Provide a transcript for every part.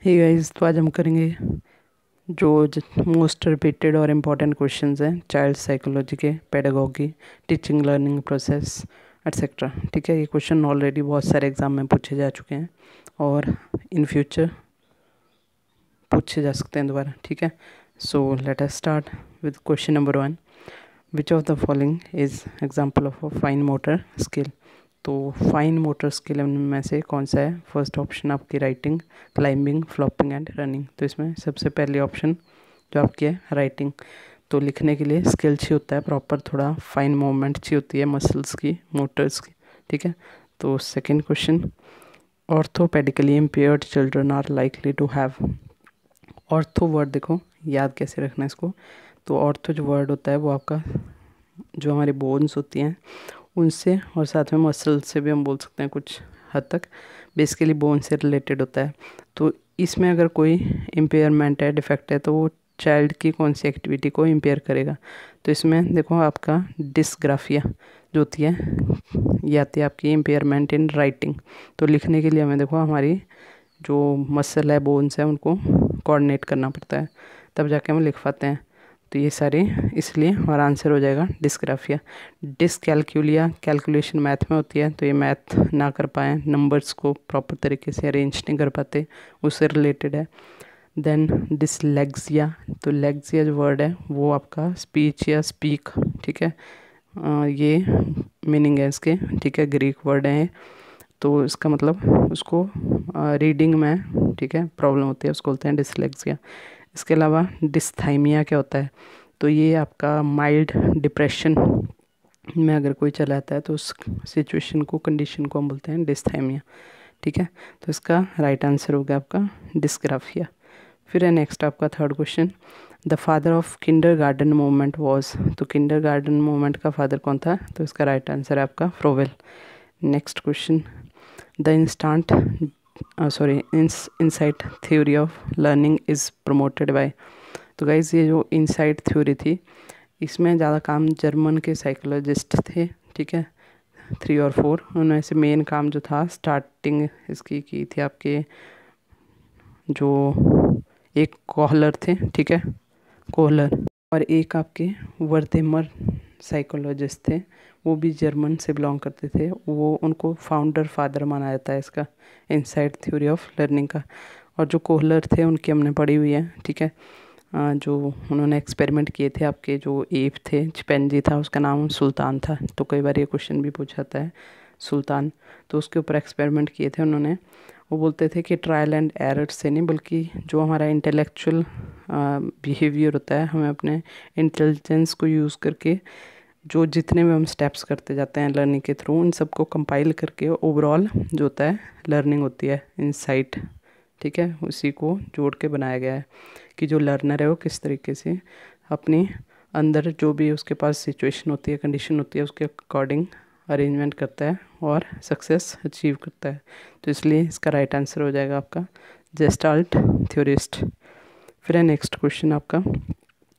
Hey guys, तो आज हम करेंगे जो मोस्ट रिपीटेड और इम्पॉर्टेंट क्वेश्चंस हैं चाइल्ड साइकोलॉजी के, pedagogy, teaching learning process etcetera. ठीक है, ये क्वेश्चन ऑलरेडी बहुत सारे एग्जाम में पूछे जा चुके हैं और इन फ्यूचर पूछे जा सकते हैं दोबारा। ठीक है, so let us start with question number 1। Which of the following is example of a fine motor skill. तो फाइन मोटर स्किल में से कौन सा है? फर्स्ट ऑप्शन आपकी writing, climbing, flopping and running. तो इसमें सबसे पहली ऑप्शन जो आपकी है राइटिंग। तो लिखने के लिए स्किल चाहिए होता है, प्रॉपर थोड़ा फाइन मूवमेंट चाहिए होती है मसल्स की, मोटर्स की। ठीक है, तो second question, orthopaedically impaired children are likely to have. Ortho word देखो याद कैसे रखना है इसको। तो ऑर्थो जो वर्ड होता है वो आपका जो हमारी बोन्स होती हैं उनसे और साथ में मसल से भी हम बोल सकते हैं कुछ हद तक, बेसिकली बोन से रिलेटेड होता है। तो इसमें अगर कोई इम्पेयरमेंट है, डिफेक्ट है, तो वो चाइल्ड की कौन सी एक्टिविटी को इम्पेयर करेगा। तो इसमें देखो आपका डिस्ग्राफिया जो होती है ये आती है आपकी इम्पेयरमेंट इन राइटिंग। तो लिखने के लिए हमें देखो हमारी जो मसल है, बोन्स है, उनको कोऑर्डिनेट करना पड़ता है, तब जाके हम लिख पाते हैं। तो ये सारे इसलिए हमारा आंसर हो जाएगा डिस्ग्राफिया। डिसकैलकुलिया कैलकुलेशन मैथ में होती है, तो ये मैथ ना कर पाए, नंबर्स को प्रॉपर तरीके से अरेंज नहीं कर पाते, उससे रिलेटेड है। देन डिसलेक्सिया, तो लेक्सिया जो वर्ड है वो आपका स्पीच या स्पीक। ठीक है, ये मीनिंग है इसके। ठीक है, ग्रीक वर्ड है, तो इसका मतलब उसको रीडिंग में, ठीक है, प्रॉब्लम होती है, उसको बोलते हैं डिसलेक्सिया। इसके अलावा डिस्थाइमिया क्या होता है? तो ये आपका माइल्ड डिप्रेशन में अगर कोई चला जाता है तो उस सिचुएशन को, कंडीशन को हम बोलते हैं डिस्थाइमिया। ठीक है, तो इसका राइट आंसर हो गया आपका डिस्ग्राफिया। फिर है नेक्स्ट आपका third question, the father of Kinder garden movement was. तो किंडर गार्डन मूवमेंट का फादर कौन था? तो इसका राइट आंसर है आपका फ्रोवेल। Next question, the insight theory of learning is promoted by. तो गाइज ये जो इंसाइट थ्योरी थी इसमें ज़्यादा काम जर्मन के साइकोलॉजिस्ट थे। ठीक है, 3 और 4, उनमें से मेन काम जो था स्टार्टिंग इसकी की थी आपके जो एक कोहलर थे। ठीक है, कोहलर, और एक आपके वर्थेमर साइकोलॉजिस्ट थे, वो भी जर्मन से बिलोंग करते थे। वो उनको फाउंडर फादर माना जाता है इसका इनसाइट थ्योरी ऑफ लर्निंग का। और जो कोहलर थे उनकी हमने पढ़ी हुई है। ठीक है, जो उन्होंने एक्सपेरिमेंट किए थे, आपके जो एप थे, चिंपैंजी था, उसका नाम सुल्तान था। तो कई बार ये क्वेश्चन भी पूछा जाता है सुल्तान। तो उसके ऊपर एक्सपेरिमेंट किए थे उन्होंने। वो बोलते थे कि ट्रायल एंड एरर से नहीं, बल्कि जो हमारा इंटेलेक्चुअल बिहेवियर होता है, हमें अपने इंटेलिजेंस को यूज़ करके जो जितने भी हम स्टेप्स करते जाते हैं लर्निंग के थ्रू, उन सबको कंपाइल करके ओवरऑल जो होता है लर्निंग होती है, इंसाइट। ठीक है, उसी को जोड़ के बनाया गया है कि जो लर्नर है वो किस तरीके से अपनी अंदर जो भी उसके पास सिचुएशन होती है, कंडीशन होती है, उसके अकॉर्डिंग अरेंजमेंट करता है और सक्सेस अचीव करता है। तो इसलिए इसका राइट आंसर हो जाएगा आपका जेस्टाल्ट थ्योरिस्ट। फिर है नेक्स्ट क्वेश्चन आपका,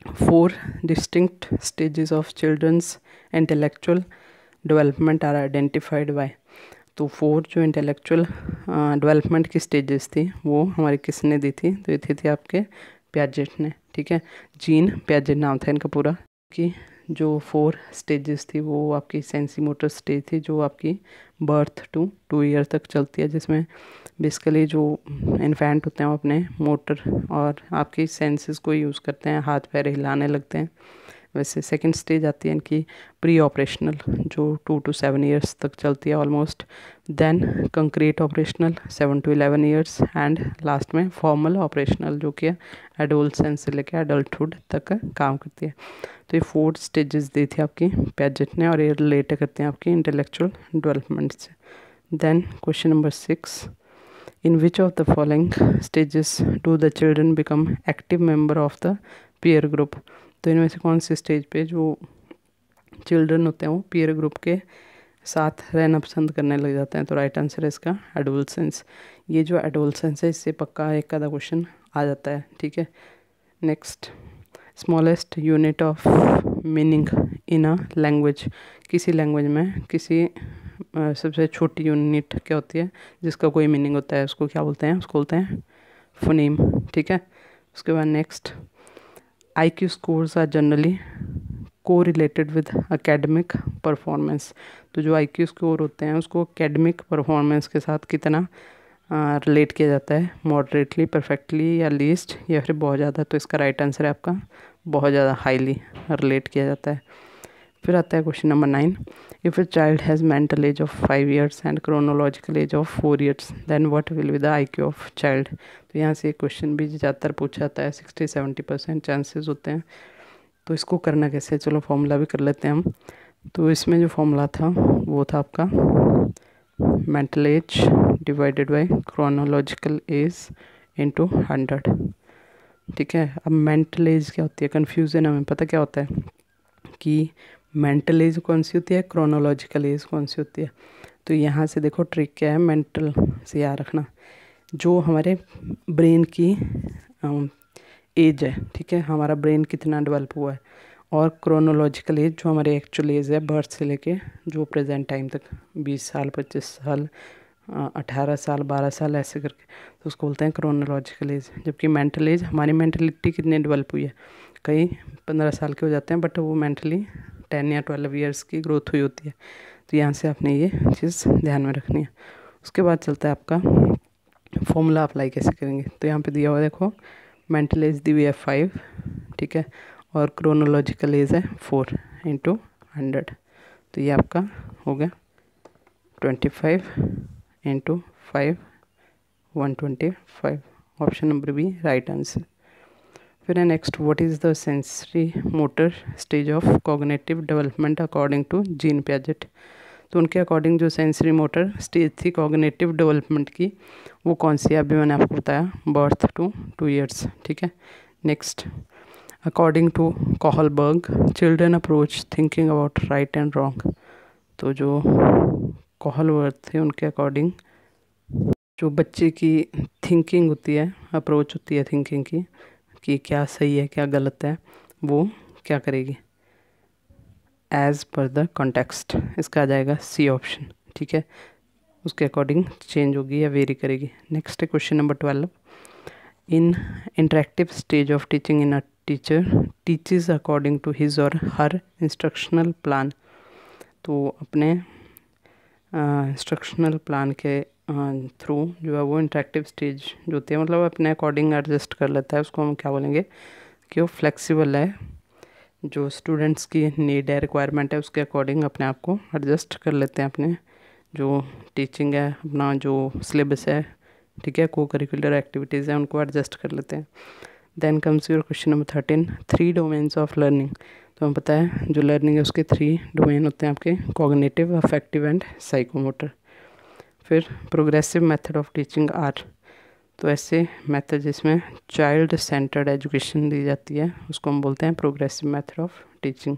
4 distinct stages of children's intellectual development are identified by. तो 4 जो इंटेलेक्चुअल डेवलपमेंट की स्टेजेस थी वो हमारी किसने दी थी? तो ये थी आपके पियाजेट ने। ठीक है, जीन पियाजेट नाम था इनका पूरा। कि जो 4 स्टेजेस थी वो आपकी सेंसी मोटर स्टेज थी, जो आपकी बर्थ टू 2 ईयर तक चलती है, जिसमें बेसिकली जो इन्फेंट होते हैं वो अपने मोटर और आपकी सेंसेस को यूज़ करते हैं, हाथ पैर हिलाने लगते हैं। वैसे सेकंड स्टेज आती है इनकी प्री ऑपरेशनल, जो 2 to 7 ईयर्स तक चलती है almost. Then concrete operational 7 to 11 years, and last में फॉर्मल ऑपरेशनल जो कि एडोलसेंस से लेकर एडल्टहुड तक काम करती है। तो ये 4 स्टेजेस दी थी आपकी पियाजेट ने और ये रिलेट करते हैं आपकी इंटेलेक्चुअल डेवलपमेंट से। Then question number 6, in which of the following stages do the children become active member of the peer group. तो इनमें से कौन से स्टेज पे जो चिल्ड्रन होते हैं वो पीयर ग्रुप के साथ रहना पसंद करने लग जाते हैं? तो राइट आंसर है इसका एडोलसेंस। ये जो एडोलसेंस है इससे पक्का एक आधा क्वेश्चन आ जाता है। ठीक है, next, smallest unit of meaning in a language. किसी लैंग्वेज में किसी सबसे छोटी यूनिट क्या होती है जिसका कोई मीनिंग होता है, उसको क्या बोलते हैं? उसको बोलते हैं फोनीम, ठीक है। उसके बाद next, IQ scores are generally correlated with academic performance. तो जो IQ स्कोर होते हैं उसको एकेडमिक परफॉर्मेंस के साथ कितना रिलेट किया जाता है, मॉडरेटली, परफेक्टली या लीस्ट या फिर बहुत ज़्यादा। तो इसका राइट आंसर है आपका बहुत ज़्यादा, हाईली रिलेट किया जाता है। फिर आता है question number 9, if a child has mental age of 5 years and chronological age of 4 years then what will be the IQ of child. तो यहाँ से क्वेश्चन भी ज़्यादातर पूछा जाता है, 60-70% चांसेस होते हैं। तो इसको करना कैसे, चलो फॉर्मूला भी कर लेते हैं हम। तो इसमें जो फॉर्मूला था वो था आपका mental as divided by chronological age into 100, ठीक है। अब मेंटल एज क्या होती है, कन्फ्यूज़न हमें पता क्या होता है कि मेंटल एज कौन सी होती है, क्रोनोलॉजिकल एज कौन सी होती है। तो यहाँ से देखो ट्रिक क्या है, मेंटल से याद रखना, जो हमारे ब्रेन की एज है, ठीक है, हमारा ब्रेन कितना डेवलप हुआ है, और क्रोनोलॉजिकल एज जो हमारे एक्चुअल एज है बर्थ से लेके जो प्रेजेंट टाइम तक, 20 साल, 25 साल, 18 साल, 12 साल, ऐसे करके, तो उसको बोलते हैं क्रोनोलॉजिकल एज। जबकि मेंटल एज, हमारी मेंटलिटी कितनी डेवलप हुई है, कई 15 साल के हो जाते हैं बट वो मेंटली 10 या 12 ईयर्स की ग्रोथ हुई होती है। तो यहाँ से आपने ये चीज़ ध्यान में रखनी है। उसके बाद चलता है आपका फॉर्मूला अप्लाई कैसे करेंगे। तो यहाँ पे दिया हुआ देखो, मेंटल एज दी हुई है 5, ठीक है, और क्रोनोलॉजिकल एज है 4 × 100। तो ये आपका हो गया 25 × 5 125। Option number B right answer. फिर है next, what is the sensory motor stage of cognitive development according to Jean Piaget. तो उनके अकॉर्डिंग जो सेंसरी मोटर स्टेज थी कॉग्निटिव डेवलपमेंट की, वो कौन सी है, अभी मैंने आपको बताया, बर्थ टू 2 years, ठीक है। Next, according to Kohlberg children approach thinking about right and wrong. तो जो कोहलबर्ग थे उनके अकॉर्डिंग जो बच्चे की थिंकिंग होती है, अप्रोच होती है थिंकिंग की, कि क्या सही है क्या गलत है, वो क्या करेगी, एज पर द कॉन्टेक्स्ट, इसका आ जाएगा सी ऑप्शन, ठीक है। उसके अकॉर्डिंग चेंज होगी या वेरी करेगी। नेक्स्ट है question number 12, in interactive stage of teaching in a teacher teaches according to his or her instructional plan. तो अपने इंस्ट्रक्शनल प्लान के थ्रू जो है वो इंटरेक्टिव स्टेज जो होती है, मतलब अपने अकॉर्डिंग एडजस्ट कर लेता है, उसको हम क्या बोलेंगे कि वो फ्लेक्सिबल है, जो स्टूडेंट्स की नीड है, रिक्वायरमेंट है, उसके अकॉर्डिंग अपने आप को एडजस्ट कर लेते हैं, अपने जो टीचिंग है, अपना जो सिलेबस है, ठीक है, को करिकुलर एक्टिविटीज़ हैं, उनको एडजस्ट कर लेते हैं। Then comes your question number 13, 3 domains of learning. तो हमें पता है जो लर्निंग है उसके 3 डोमेन होते हैं आपके, कॉग्निटिव, अफेक्टिव एंड साइकोमोटर। फिर progressive method of teaching are, तो ऐसे मेथड जिसमें चाइल्ड सेंटर्ड एजुकेशन दी जाती है उसको हम बोलते हैं progressive method of teaching.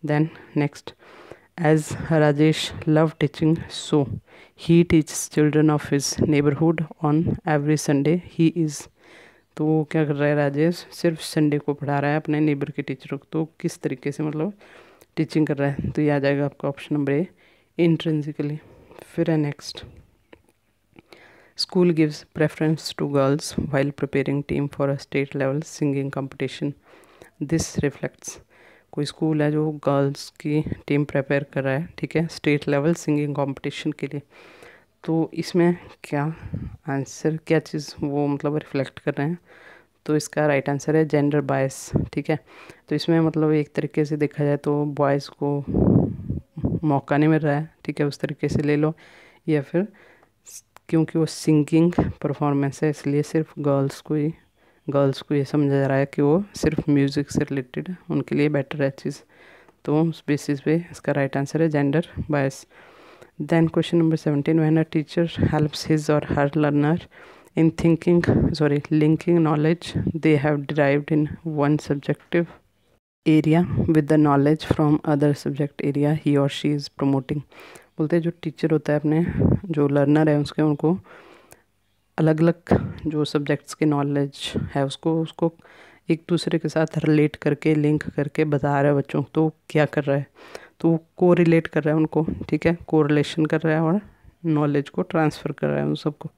Then next, as Rajesh love teaching so he teaches children of his neighbourhood on every Sunday he is. तो वो क्या कर रहा है, राजेश सिर्फ संडे को पढ़ा रहा है अपने नेबर के टीचरों को, तो किस तरीके से मतलब टीचिंग कर रहा है। तो ये आ जाएगा आपका ऑप्शन नंबर ए, इंट्रिंसिकली। फिर है next, school gives preference to girls while preparing team for a state level singing competition, this reflects. कोई स्कूल है जो गर्ल्स की टीम प्रिपेयर कर रहा है, ठीक है, स्टेट लेवल सिंगिंग कंपटीशन के लिए। तो इसमें क्या आंसर, क्या चीज़ वो मतलब रिफ्लेक्ट कर रहे हैं। तो इसका राइट आंसर है जेंडर बायस, ठीक है। तो इसमें मतलब एक तरीके से देखा जाए तो बॉयज़ को मौका नहीं मिल रहा है, ठीक है, उस तरीके से ले लो, या फिर क्योंकि वो सिंगिंग परफॉर्मेंस है इसलिए सिर्फ गर्ल्स को ये समझा जा रहा है कि वो सिर्फ म्यूज़िक से रिलेटेड उनके लिए बेटर है चीज़। तो उस बेसिस पे इसका राइट आंसर है gender bias. Then question number 17, when a teacher helps his or her learner in linking knowledge they have derived in one subjective area with the knowledge from other subject area he or she is promoting। बोलते हैं जो teacher होता है अपने जो learner है उसके उनको अलग अलग जो सब्जेक्ट्स के नॉलेज है उसको एक दूसरे के साथ रिलेट करके लिंक करके बता रहा है बच्चों को, तो क्या कर रहा है, तो को रिलेट कर रहा है उनको, ठीक है, को रिलेशन कर रहा है और नॉलेज को ट्रांसफ़र कर रहा है उन सबको।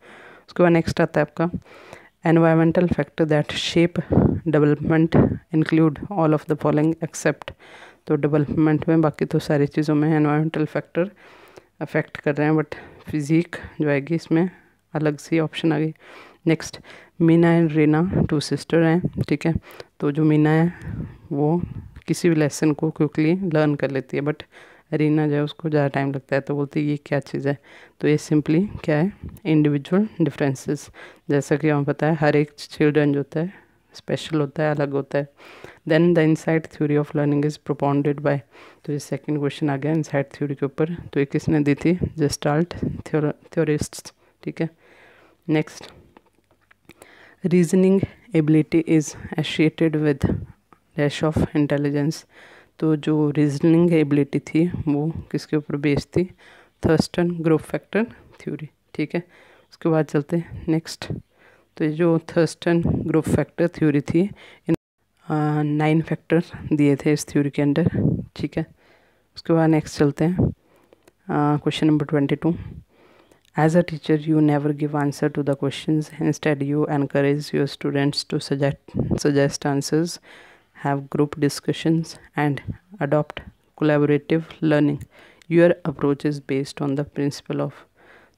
उसके बाद नेक्स्ट आता है आपका, environmental factor that shape development include all of the following except, तो डेवलपमेंट में बाकी तो सारी चीज़ों में एनवायरमेंटल फैक्टर अफेक्ट कर रहे हैं, बट फिजिक जो आएगी इसमें अलग सी ऑप्शन आ गई। Next, Meena and Reena 2 sister हैं, ठीक है। तो जो मीना है वो किसी भी लेसन को क्विकली लर्न कर लेती है, बट रीना जो है उसको ज़्यादा टाइम लगता है। तो बोलती है ये क्या चीज़ है, तो ये सिंपली क्या है, इंडिविजुअल डिफरेंसेस। जैसा कि हमें पता है हर एक चिल्ड्रन जो होता है स्पेशल होता है, अलग होता है। Then the insight theory of learning is propounded by, तो ये सेकंड क्वेश्चन आ गया इनसाइट थ्योरी के ऊपर। तो ये किसने दी थी, जेस्टाल्ट थ्योरिस्ट्स, ठीक है। Next, reasoning ability is associated with dash of intelligence, तो जो रीजनिंग एबिलिटी थी वो किसके ऊपर बेस्ड थी, थर्स्टन ग्रुप फैक्टर थ्योरी, ठीक है। उसके बाद चलते हैं नेक्स्ट। तो ये जो थर्स्टन ग्रुप फैक्टर थ्योरी थी, इन 9 फैक्टर दिए थे इस थ्योरी के अंदर, ठीक है। उसके बाद नेक्स्ट चलते हैं question number 22। As a teacher you never give answer to the questions, instead you encourage your students to suggest answers, have group discussions and adopt collaborative learning. Your approach is based on the principle of,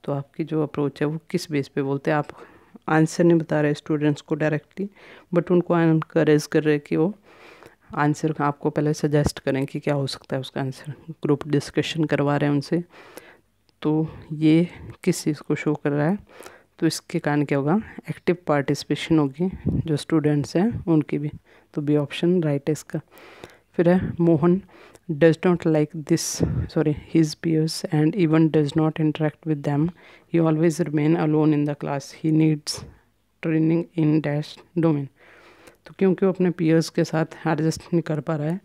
तो आपकी जो approach है वो किस base पे बोलते हैं, आप आंसर नहीं बता रहे स्टूडेंट्स को डायरेक्टली, बट उनको एनकरेज कर रहे कि वो आंसर आपको पहले सजेस्ट करें कि क्या हो सकता है उसका आंसर, ग्रुप डिस्कशन करवा रहे हैं उनसे। तो ये किस चीज़ को शो कर रहा है, तो इसके कारण क्या होगा, एक्टिव पार्टिसिपेशन होगी जो स्टूडेंट्स हैं उनकी भी, तो बी ऑप्शन राइट है इसका। फिर है Mohan does not like this his peers and even does not interact with them, he always remain alone in the class, he needs training in dash domain, तो क्योंकि वो अपने पीयर्स के साथ एडजस्ट नहीं कर पा रहा है,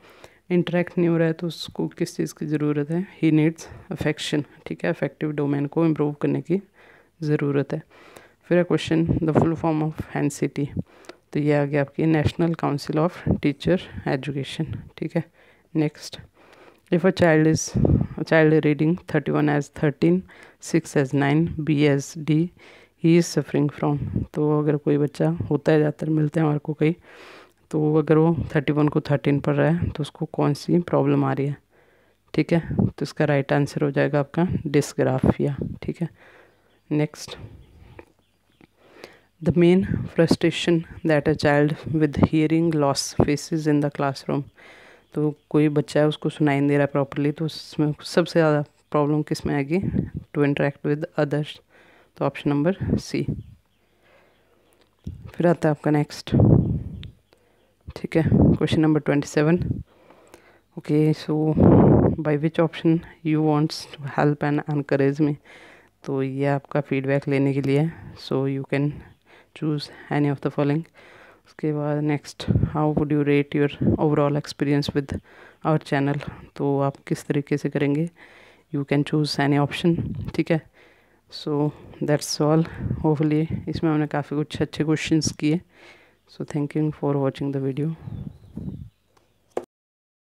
इंटरेक्ट नहीं हो रहा है, तो उसको किस चीज़ की ज़रूरत है, ही नीड्स अफेक्शन, ठीक है, अफेक्टिव डोमेन को इम्प्रूव करने की ज़रूरत है। फिर है question the full form of NCT, तो ये आ गया आपकी national council of teacher education, ठीक है। Next, if a child reading 31 as 13, 6 as 9, B as D, he is suffering from, तो अगर कोई बच्चा होता है, ज़्यादातर मिलते हैं हमारे को कई, तो अगर वो 31 को 13 पढ़ रहा है तो उसको कौन सी प्रॉब्लम आ रही है, ठीक है। तो इसका राइट आंसर हो जाएगा आपका डिस्ग्राफिया, ठीक है। Next, the main frustration that a child with hearing loss faces in the classroom, तो कोई बच्चा है उसको सुनाई नहीं दे रहा प्रॉपरली, तो उसमें सबसे ज़्यादा प्रॉब्लम किस में आएगी, टू इंटरेक्ट विद अदर्स, तो ऑप्शन नंबर सी। फिर आता है आपका नेक्स्ट, ठीक है, question number 27। Okay, so by which option you wants to help and encourage me, तो ये आपका फीडबैक लेने के लिए, so you can choose any of the following। उसके बाद next, how would you rate your overall experience with our channel, तो आप किस तरीके से करेंगे, you can choose any option, ठीक है। सो दैट्स ऑल, होपफुली इसमें हमने काफ़ी कुछ अच्छे क्वेश्चंस किए। So thank you for watching the video.